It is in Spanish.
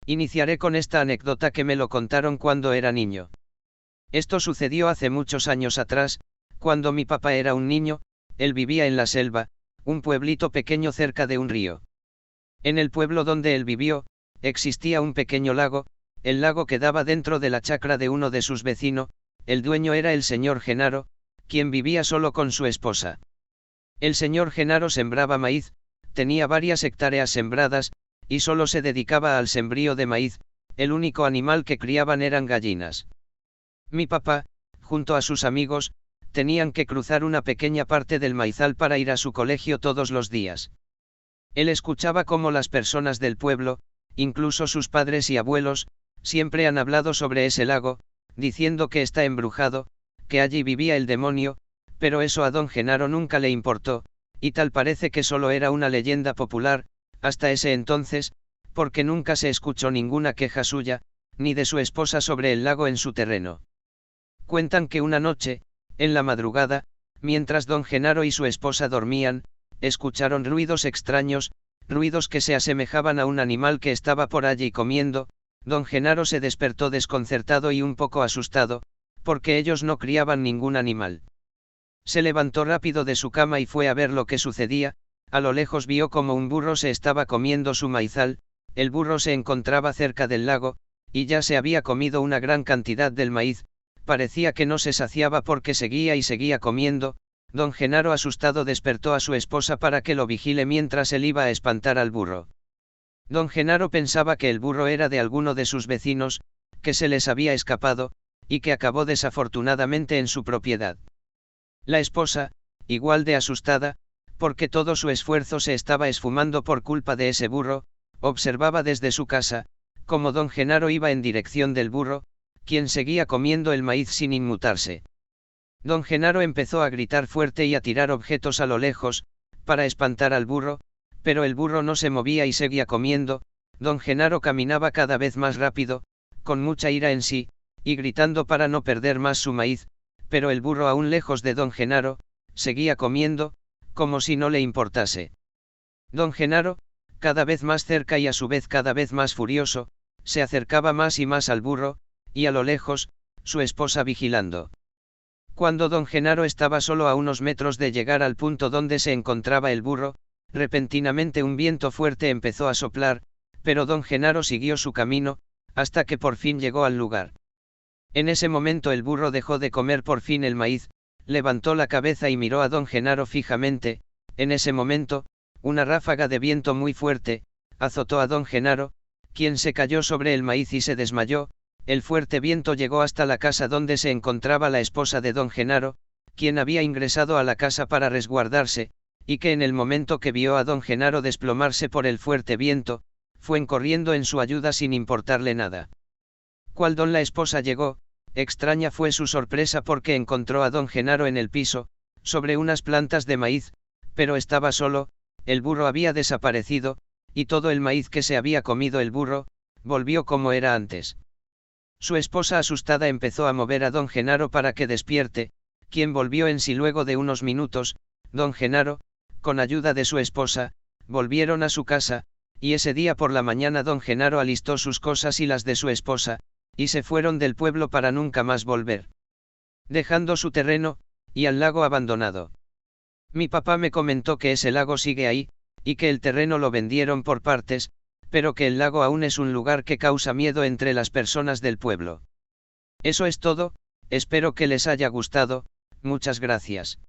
Iniciaré con esta anécdota que me lo contaron cuando era niño. Esto sucedió hace muchos años atrás, cuando mi papá era un niño. Él vivía en la selva, un pueblito pequeño cerca de un río. En el pueblo donde él vivió, existía un pequeño lago. El lago quedaba dentro de la chacra de uno de sus vecinos. El dueño era el señor Genaro, quien vivía solo con su esposa. El señor Genaro sembraba maíz, tenía varias hectáreas sembradas, y solo se dedicaba al sembrío de maíz. El único animal que criaban eran gallinas. Mi papá, junto a sus amigos, tenían que cruzar una pequeña parte del maizal para ir a su colegio todos los días. Él escuchaba cómo las personas del pueblo, incluso sus padres y abuelos, siempre han hablado sobre ese lago, diciendo que está embrujado, que allí vivía el demonio, pero eso a don Genaro nunca le importó, y tal parece que solo era una leyenda popular, hasta ese entonces, porque nunca se escuchó ninguna queja suya, ni de su esposa sobre el lago en su terreno. Cuentan que una noche, en la madrugada, mientras don Genaro y su esposa dormían, escucharon ruidos extraños, ruidos que se asemejaban a un animal que estaba por allí comiendo. Don Genaro se despertó desconcertado y un poco asustado, porque ellos no criaban ningún animal. Se levantó rápido de su cama y fue a ver lo que sucedía. A lo lejos vio como un burro se estaba comiendo su maizal. El burro se encontraba cerca del lago, y ya se había comido una gran cantidad del maíz. Parecía que no se saciaba porque seguía y seguía comiendo. Don Genaro asustado despertó a su esposa para que lo vigile mientras él iba a espantar al burro. Don Genaro pensaba que el burro era de alguno de sus vecinos, que se les había escapado, y que acabó desafortunadamente en su propiedad. La esposa, igual de asustada, porque todo su esfuerzo se estaba esfumando por culpa de ese burro, observaba desde su casa, como don Genaro iba en dirección del burro, quien seguía comiendo el maíz sin inmutarse. Don Genaro empezó a gritar fuerte y a tirar objetos a lo lejos, para espantar al burro, pero el burro no se movía y seguía comiendo. Don Genaro caminaba cada vez más rápido, con mucha ira en sí, y gritando para no perder más su maíz, pero el burro aún lejos de don Genaro, seguía comiendo, como si no le importase. Don Genaro, cada vez más cerca y a su vez cada vez más furioso, se acercaba más y más al burro, y a lo lejos, su esposa vigilando. Cuando don Genaro estaba solo a unos metros de llegar al punto donde se encontraba el burro, repentinamente un viento fuerte empezó a soplar, pero don Genaro siguió su camino, hasta que por fin llegó al lugar. En ese momento el burro dejó de comer por fin el maíz, levantó la cabeza y miró a don Genaro fijamente. En ese momento, una ráfaga de viento muy fuerte azotó a don Genaro, quien se cayó sobre el maíz y se desmayó. El fuerte viento llegó hasta la casa donde se encontraba la esposa de don Genaro, quien había ingresado a la casa para resguardarse, y que en el momento que vio a don Genaro desplomarse por el fuerte viento, fue corriendo en su ayuda sin importarle nada. Cuando la esposa llegó, extraña fue su sorpresa porque encontró a don Genaro en el piso, sobre unas plantas de maíz, pero estaba solo. El burro había desaparecido, y todo el maíz que se había comido el burro, volvió como era antes. Su esposa asustada empezó a mover a don Genaro para que despierte, quien volvió en sí luego de unos minutos. Don Genaro, con ayuda de su esposa, volvieron a su casa, y ese día por la mañana don Genaro alistó sus cosas y las de su esposa, y se fueron del pueblo para nunca más volver, dejando su terreno, y al lago abandonado. Mi papá me comentó que ese lago sigue ahí, y que el terreno lo vendieron por partes, pero que el lago aún es un lugar que causa miedo entre las personas del pueblo. Eso es todo, espero que les haya gustado, muchas gracias.